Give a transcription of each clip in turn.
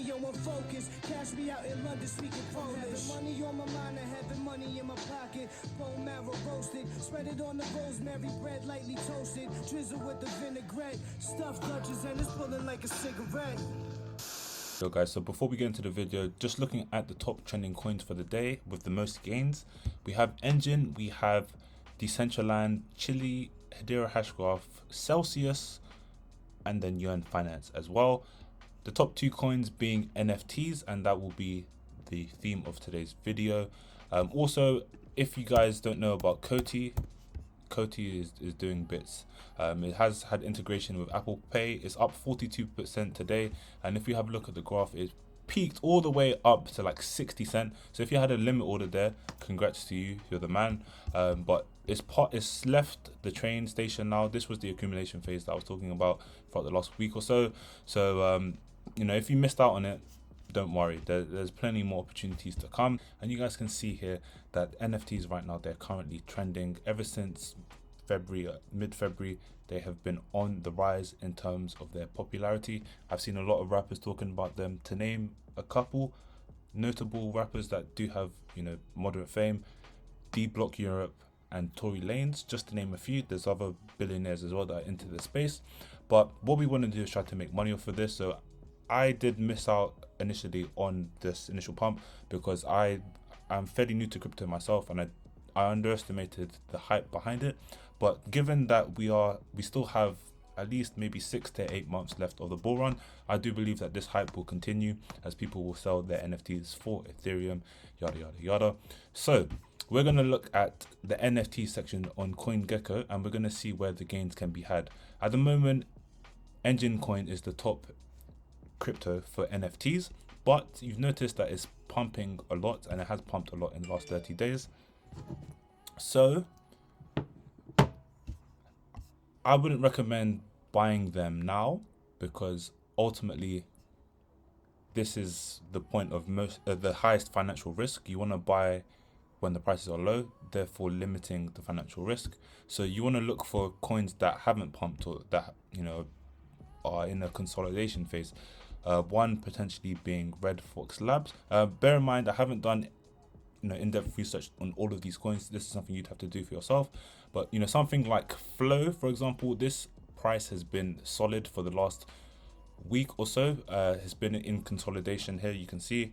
yo, I'm focused. Cash me out in London speaking Polish. Having money on my mind, I having money in my pocket. Bone marrow roasted, spread it on the rosemary bread, lightly toasted. Drizzle with the vinaigrette, stuffed Dutchess and it's pulling like a cigarette. So guys, so before we get into the video, just looking at the top trending coins for the day with the most gains, we have Engine, we have Decentraland, Chili, Hedera Hashgraph, Celsius, and then Yuan Finance as well. The top two coins being NFTs, and that will be the theme of today's video. Also, if you guys don't know about Coty is doing bits. It has had integration with Apple Pay. It's up 42% today, and if you have a look at the graph, it peaked all the way up to like 60 cents. So if you had a limit order there, congrats to you, you're the man. But it's left the train station now. This was the accumulation phase that I was talking about for the last week or so. So you know, if you missed out on it, don't worry, there's plenty more opportunities to come. And you guys can see here that NFTs right now, they're currently trending. Ever since February, mid-February, they have been on the rise in terms of their popularity. I've seen a lot of rappers talking about them. To name a couple notable rappers that do have, you know, moderate fame: D Block Europe and Tory Lanez, just to name a few. There's other billionaires as well that are into the space. But what we want to do is try to make money off of this. So I did miss out initially on this initial pump because I'm fairly new to crypto myself, and I underestimated the hype behind it. But given that we still have at least maybe 6 to 8 months left of the bull run, I do believe that this hype will continue as people will sell their NFTs for Ethereum, yada yada yada. So we're going to look at the NFT section on CoinGecko, and we're going to see where the gains can be had. At the moment, Engine Coin is the top crypto for NFTs, but you've noticed that it's pumping a lot, and it has pumped a lot in the last 30 days. So I wouldn't recommend buying them now, because ultimately this is the point of the highest financial risk. You want to buy when the prices are low, therefore limiting the financial risk. So you want to look for coins that haven't pumped, or that, you know, are in a consolidation phase. One potentially being Red Fox Labs. Bear in mind, I haven't done, you know, in-depth research on all of these coins. This is something you'd have to do for yourself. But, you know, something like Flow, for example, this price has been solid for the last week or so. Has been in consolidation here. You can see,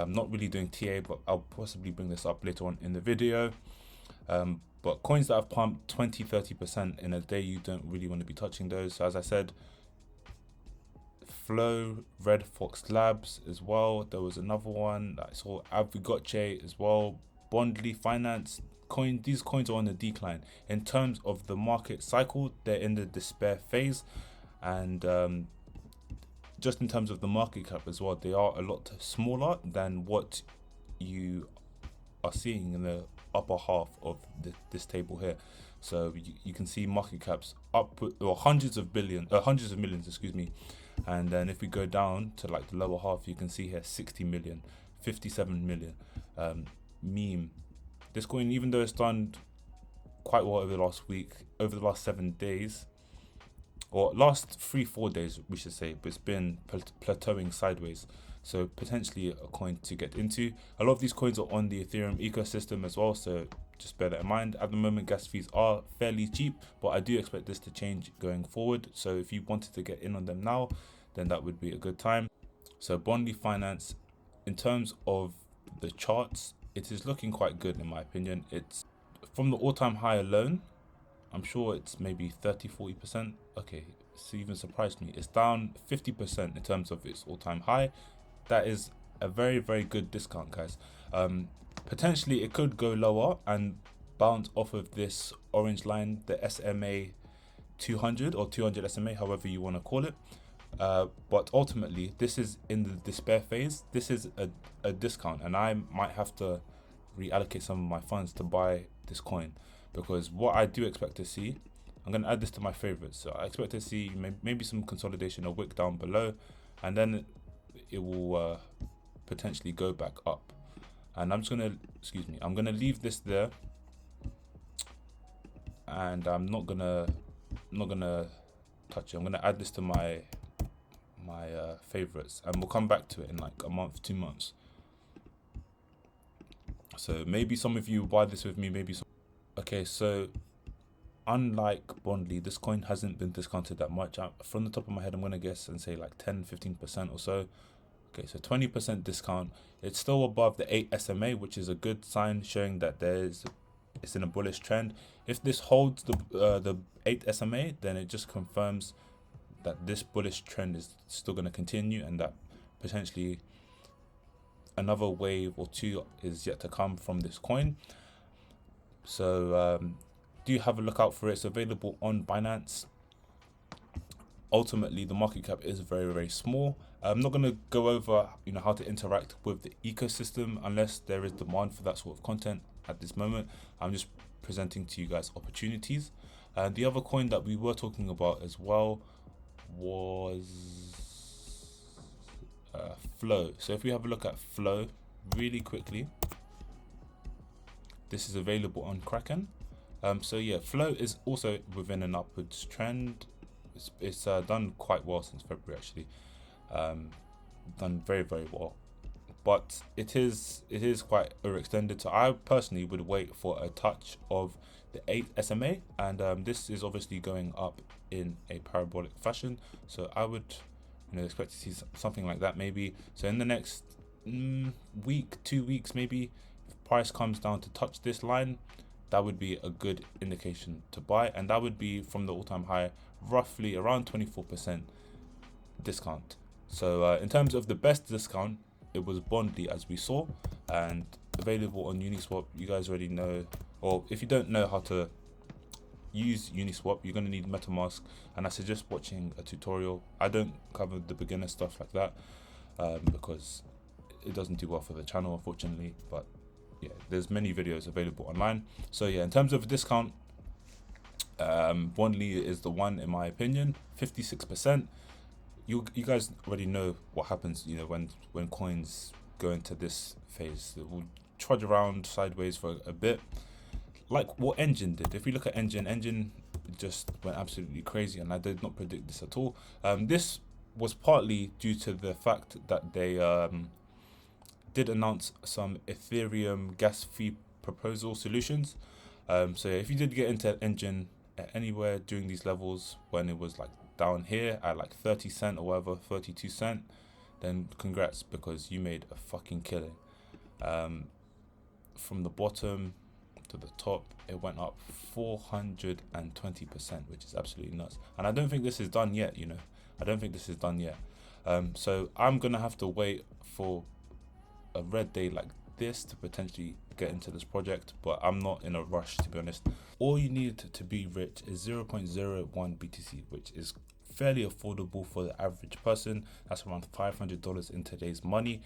not really doing TA, but I'll possibly bring this up later on in the video. But coins that have pumped 20-30% in a day, you don't really want to be touching those. So as I said, Flow, Red Fox Labs as well. There was another one that I saw, Avigoche as well, Bondly Finance. These coins are on the decline. In terms of the market cycle, they're in the despair phase, and just in terms of the market cap as well, they are a lot smaller than what you are seeing in the upper half of this table here. So you can see market caps up, or hundreds of millions, excuse me. And then if we go down to like the lower half, you can see here 60 million, 57 million. Meme. This coin, even though it's done quite well over the last week, over the last 7 days, or last 3-4 days, we should say, but it's been plateauing sideways. So potentially a coin to get into. A lot of these coins are on the Ethereum ecosystem as well, so just bear that in mind. At the moment, gas fees are fairly cheap, but I do expect this to change going forward. So if you wanted to get in on them now, then that would be a good time. So Bondly Finance, in terms of the charts, it is looking quite good in my opinion. It's from the all-time high alone, I'm sure it's maybe 30-40%. Okay, it's even surprised me. It's down 50% in terms of its all-time high. That is a very, very good discount, guys. Potentially it could go lower and bounce off of this orange line, the SMA 200 or 200 SMA, however you want to call it. But ultimately, this is in the despair phase. This is a discount, and I might have to reallocate some of my funds to buy this coin, because what I do expect to see, I'm going to add this to my favorites. So I expect to see maybe some consolidation, a wick down below, and then it will potentially go back up. And I'm just going to, I'm going to leave this there, and I'm not gonna touch it. I'm going to add this to my my favorites, and we'll come back to it in like a month, 2 months. So maybe some of you buy this with me, maybe some. Okay, so unlike Bondly, this coin hasn't been discounted that much. From the top of my head, I'm gonna guess and say like 10-15% or so. Okay, so 20% discount. It's still above the 8 SMA, which is a good sign, showing that it's in a bullish trend. If this holds the 8 SMA, then it just confirms that this bullish trend is still going to continue, and that potentially another wave or two is yet to come from this coin. So do have a look out for it. It's available on Binance. Ultimately, the market cap is very, very small. I'm not going to go over how to interact with the ecosystem unless there is demand for that sort of content at this moment. I'm just presenting to you guys opportunities. And the other coin that we were talking about as well was Flow. So if we have a look at Flow really quickly, this is available on Kraken. So yeah, Flow is also within an upwards trend. It's done quite well since February, actually. Done very, very well, but it is quite overextended. So I personally would wait for a touch of the 8 SMA, and this is obviously going up in a parabolic fashion. So I would expect to see something like that maybe. So in the next week, 2 weeks maybe, if price comes down to touch this line, that would be a good indication to buy, and that would be from the all-time high, roughly around 24% discount. So in terms of the best discount, it was Bondly, as we saw, and available on Uniswap. You guys already know, or if you don't know how to use Uniswap, you're going to need MetaMask, and I suggest watching a tutorial. I don't cover the beginner stuff like that because it doesn't do well for the channel, unfortunately, but yeah, there's many videos available online. So yeah, in terms of discount, Bondly is the one, in my opinion. 56%. You guys already know what happens, when coins go into this phase. It will trudge around sideways for a bit, like what Engine did. If we look at Engine just went absolutely crazy, and I did not predict this at all. This was partly due to the fact that they did announce some Ethereum gas fee proposal solutions. So yeah, if you did get into Engine anywhere during these levels when it was like down here at like 30 cent or whatever, 32 cent, then congrats, because you made a fucking killing. From the bottom to the top, it went up 420%, which is absolutely nuts. And I don't think this is done yet. I don't think this is done yet. So I'm gonna have to wait for a red day like this to potentially get into this project, but I'm not in a rush, to be honest. All you need to be rich is 0.01 BTC, which is fairly affordable for the average person. That's around $500 in today's money.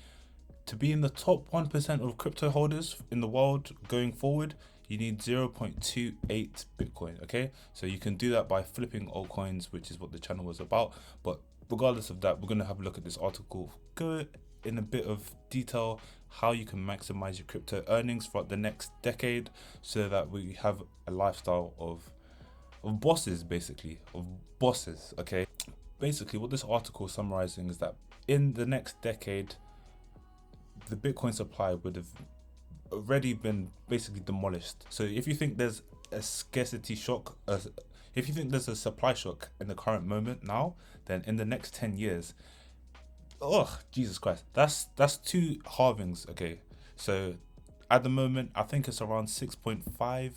To be in the top 1% of crypto holders in the world going forward, you need 0.28 Bitcoin, okay? So you can do that by flipping altcoins, which is what the channel was about. But regardless of that, we're going to have a look at this article, go in a bit of detail how you can maximize your crypto earnings throughout the next decade, so that we have a lifestyle of bosses, basically, okay? Basically, what this article is summarizing is that in the next decade, the Bitcoin supply would have already been basically demolished. So if you think there's a scarcity shock, if you think there's a supply shock in the current moment now, then in the next 10 years, oh Jesus Christ, that's 2 halvings. Okay, so at the moment I think it's around 6.5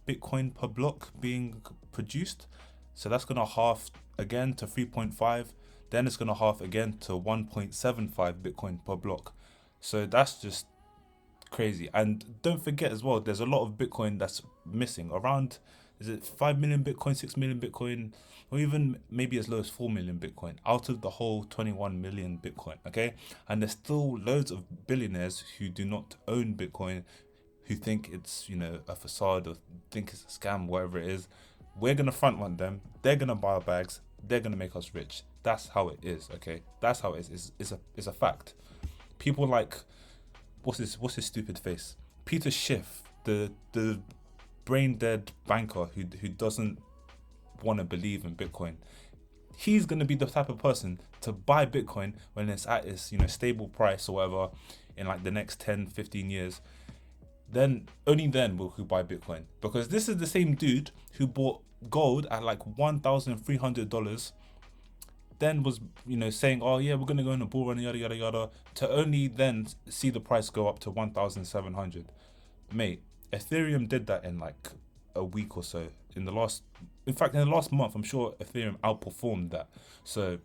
Bitcoin per block being produced, so that's gonna halve again to 3.5, then it's gonna halve again to 1.75 Bitcoin per block. So that's just crazy. And don't forget as well, there's a lot of Bitcoin that's missing. Around, is it 5 million Bitcoin, 6 million Bitcoin, or even maybe as low as 4 million Bitcoin out of the whole 21 million Bitcoin, okay? And there's still loads of billionaires who do not own Bitcoin, who think it's, a facade, or think it's a scam, whatever it is. We're going to front run them. They're going to buy our bags. They're going to make us rich. That's how it is, okay? That's how it is. It's a fact. People like, what's his stupid face? Peter Schiff, the brain dead banker who doesn't want to believe in Bitcoin. he's going to be the type of person to buy Bitcoin when it's at its, you know, stable price or whatever in like the next 10, 15 years. Then only then will he buy Bitcoin, because this is the same dude who bought gold at like $1,300, then was, you know, saying, oh yeah, we're gonna go in a bull run, yada yada yada, to only then see the price go up to 1,700. Mate, Ethereum did that in like a week or so. In the last month, I'm sure Ethereum outperformed that. So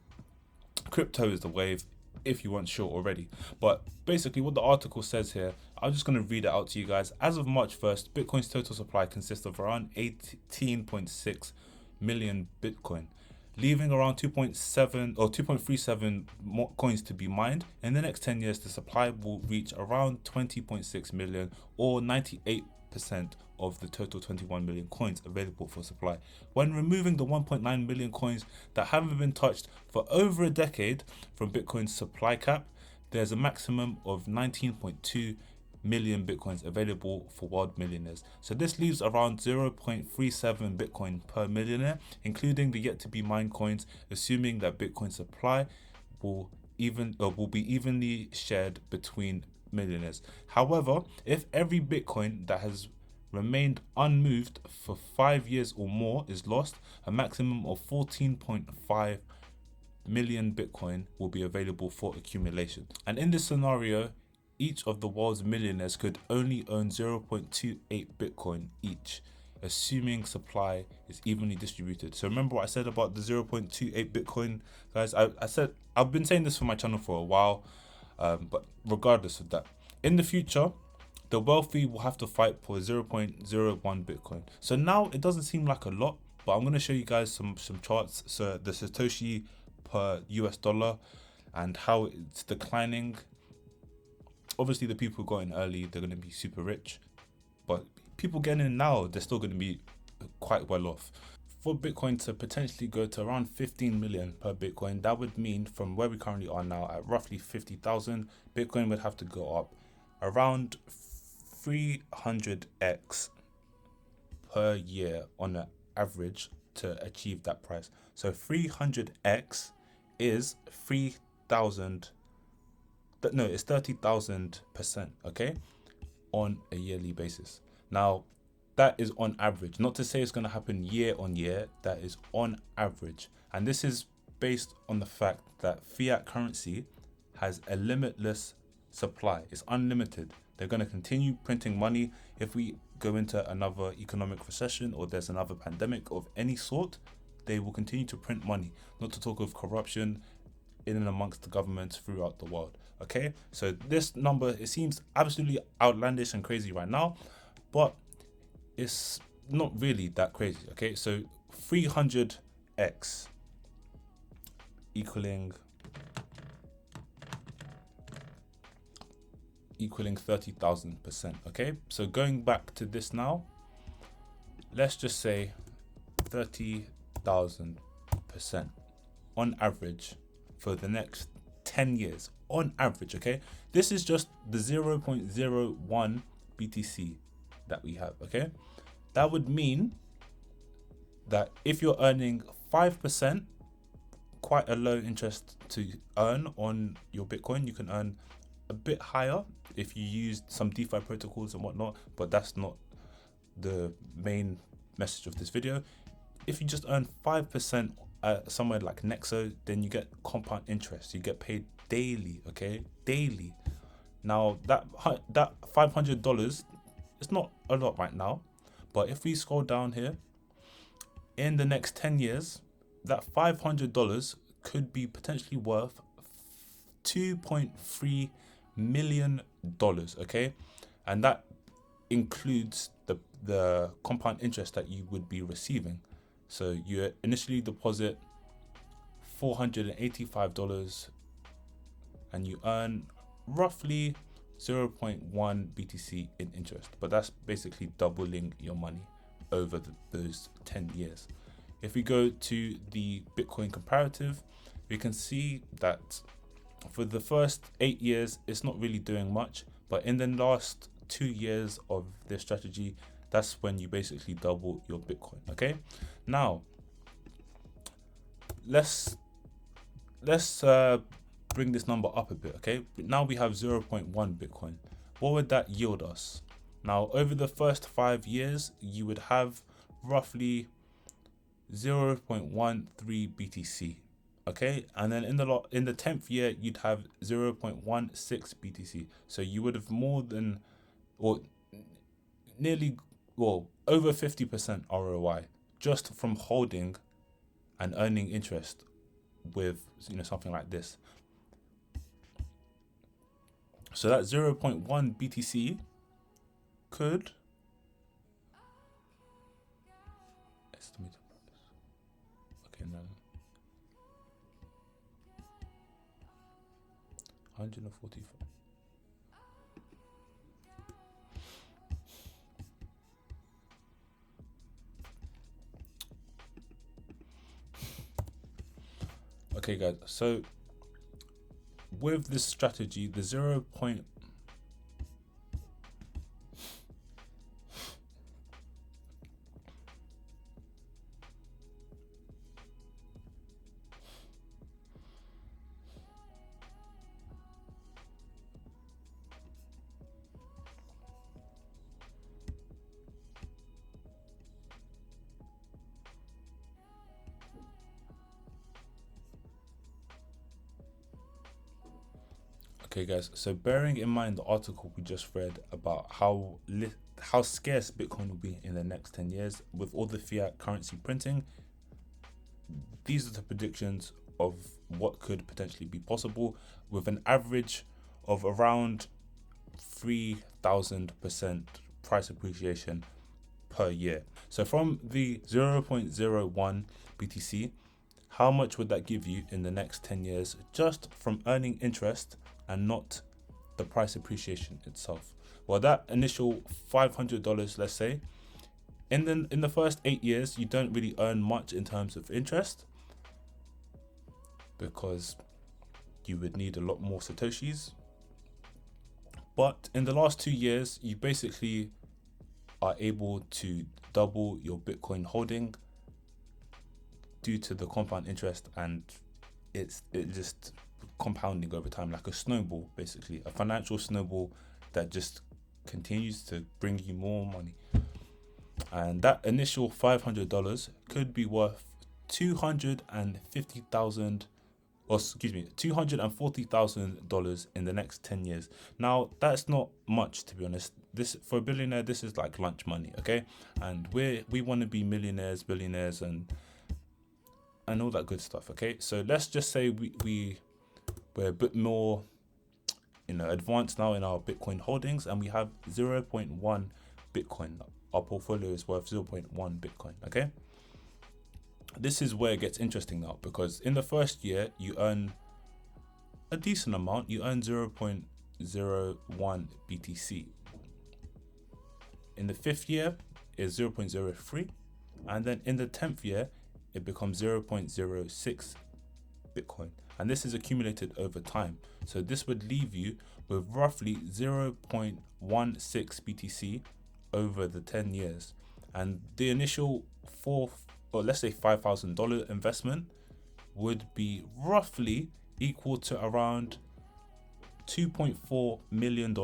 crypto is the wave, if you weren't sure already. But basically what the article says here, I'm just going to read it out to you guys. As of March 1st, Bitcoin's total supply consists of around 18.6 million Bitcoin, leaving around 2.7 or 2.37 more coins to be mined. In the next 10 years, the supply will reach around 20.6 million, or 98% of the total 21 million coins available for supply. When removing the 1.9 million coins that haven't been touched for over a decade from Bitcoin's supply cap, there's a maximum of 19.2 million Bitcoins available for world millionaires. So this leaves around 0.37 Bitcoin per millionaire, including the yet to be mined coins, assuming that Bitcoin supply will be evenly shared between millionaires. However, if every Bitcoin that has remained unmoved for 5 years or more is lost, a maximum of 14.5 million Bitcoin will be available for accumulation. And in this scenario, each of the world's millionaires could only own 0.28 Bitcoin each, assuming supply is evenly distributed. So remember what I said about the 0.28 Bitcoin, guys? I said, I've been saying this for my channel for a while, but regardless of that, in the future, the wealthy will have to fight for 0.01 Bitcoin. So now it doesn't seem like a lot, but I'm going to show you guys some charts. So the Satoshi per US dollar and how it's declining. Obviously the people who got in early, they're going to be super rich, but people getting in now, they're still going to be quite well off. For Bitcoin to potentially go to around 15 million per Bitcoin, that would mean from where we currently are now at roughly 50,000, Bitcoin would have to go up around 300x per year on an average to achieve that price. So 300x is 3,000. No, it's 30,000%, okay, on a yearly basis. Now, that is on average. Not to say it's going to happen year on year. That is on average. And this is based on the fact that fiat currency has a limitless supply. It's unlimited. They're going to continue printing money. If we go into another economic recession or there's another pandemic of any sort, they will continue to print money. Not to talk of corruption in and amongst the governments throughout the world. Okay, so this number, it seems absolutely outlandish and crazy right now, but it's not really that crazy. Okay, so 300x equaling 30,000%. Okay, so going back to this now, let's just say 30,000% on average for the next 10 years on average. Okay, this is just the 0.01 BTC that we have. Okay, that would mean that if you're earning 5%, quite a low interest to earn on your Bitcoin, you can earn a bit higher if you use some DeFi protocols and whatnot, but that's not the main message of this video. If you just earn 5% somewhere like Nexo, then you get compound interest. You get paid daily, okay, daily. Now that $500, it's not a lot right now, but if we scroll down here, in the next 10 years, that $500 could be potentially worth $2.3 million, okay, and that includes the compound interest that you would be receiving. So you initially deposit $485 and you earn roughly 0.1 BTC in interest, but that's basically doubling your money over those 10 years. If we go to the Bitcoin comparative, we can see that for the first 8 years, it's not really doing much, but in the last 2 years of this strategy, that's when you basically double your Bitcoin. Okay, now let's bring this number up a bit, okay? Now we have 0.1 Bitcoin. What would that yield us? Now, over the first 5 years, you would have roughly 0.13 BTC, okay? And then in the 10th year, you'd have 0.16 BTC. So you would have more than, or nearly, well, over 50% ROI just from holding and earning interest with, you know, something like this. So that 0.1 BTC could estimate price. Okay, no. 145. Okay, guys. So with this strategy, the 0. Okay, guys. So bearing in mind the article we just read about how scarce Bitcoin will be in the next 10 years with all the fiat currency printing, these are the predictions of what could potentially be possible with an average of around 3,000% price appreciation per year. So from the 0.01 BTC, how much would that give you in the next 10 years just from earning interest and not the price appreciation itself? Well, that initial $500, let's say, in the first 8 years, you don't really earn much in terms of interest because you would need a lot more Satoshis. But in the last 2 years, you basically are able to double your Bitcoin holding due to the compound interest, and it just compounding over time like a snowball, basically a financial snowball that just continues to bring you more money. And that initial $500 could be worth $240,000 in the next 10 years. Now, that's not much, to be honest. This, for a billionaire, this is like lunch money, okay? And we want to be millionaires, billionaires, and all that good stuff, okay? So let's just say we're a bit more, you know, advanced now in our Bitcoin holdings, and we have 0.1 Bitcoin. Our portfolio is worth 0.1 Bitcoin, okay? This is where it gets interesting now, because in the first year, you earn a decent amount. You earn 0.01 BTC. In the 5th year, is 0.03. And then in the 10th year, it becomes 0.06 Bitcoin. And this is accumulated over time. So this would leave you with roughly 0.16 BTC over the 10 years. And the initial let's say $5,000 investment would be roughly equal to around $2.4 million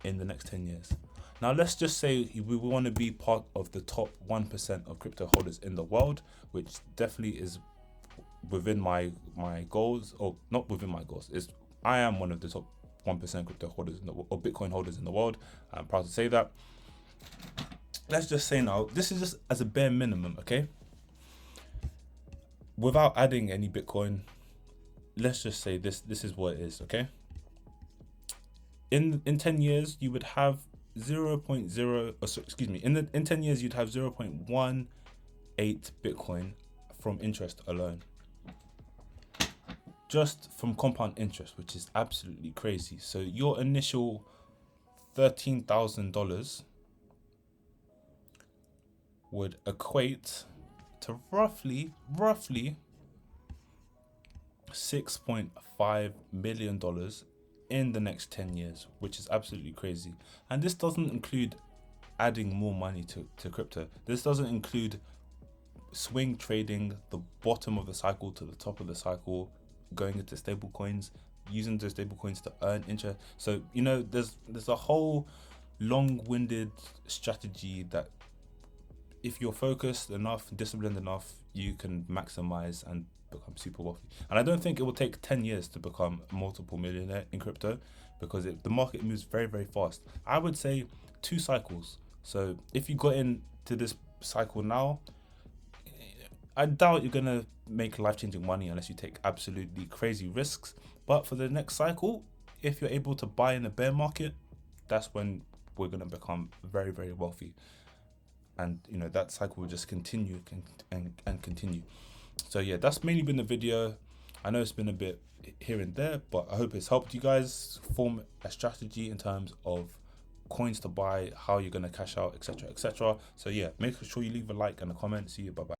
in the next 10 years. Now, let's just say we want to be part of the top 1% of crypto holders in the world, which definitely is within my goals, or not within my goals. I am one of the top 1% crypto holders or Bitcoin holders in the world. I'm proud to say that. Let's just say now, this is just as a bare minimum, okay? Without adding any Bitcoin, let's just say this is what it is, okay? In 10 years, you would have 0.0, in 10 years, you'd have 0.18 Bitcoin from interest alone. Just from compound interest, which is absolutely crazy. So your initial $13,000 would equate to roughly $6.5 million in the next 10 years, which is absolutely crazy. And this doesn't include adding more money to crypto. This doesn't include swing trading the bottom of the cycle to the top of the cycle, going into stable coins, using those stable coins to earn interest. So you know, there's a whole long-winded strategy that if you're focused enough, disciplined enough, you can maximize and become super wealthy. And I don't think it will take 10 years to become a multiple millionaire in crypto, because the market moves very, very fast. I would say 2 cycles. So if you got into this cycle now, I doubt you're gonna make life-changing money unless you take absolutely crazy risks. But for the next cycle, if you're able to buy in the bear market, that's when we're gonna become very, very wealthy. And you know, that cycle will just continue and continue. So yeah, that's mainly been the video. I know it's been a bit here and there, but I hope it's helped you guys form a strategy in terms of coins to buy, how you're gonna cash out, etc., etc. So yeah, make sure you leave a like and a comment. See you, bye bye.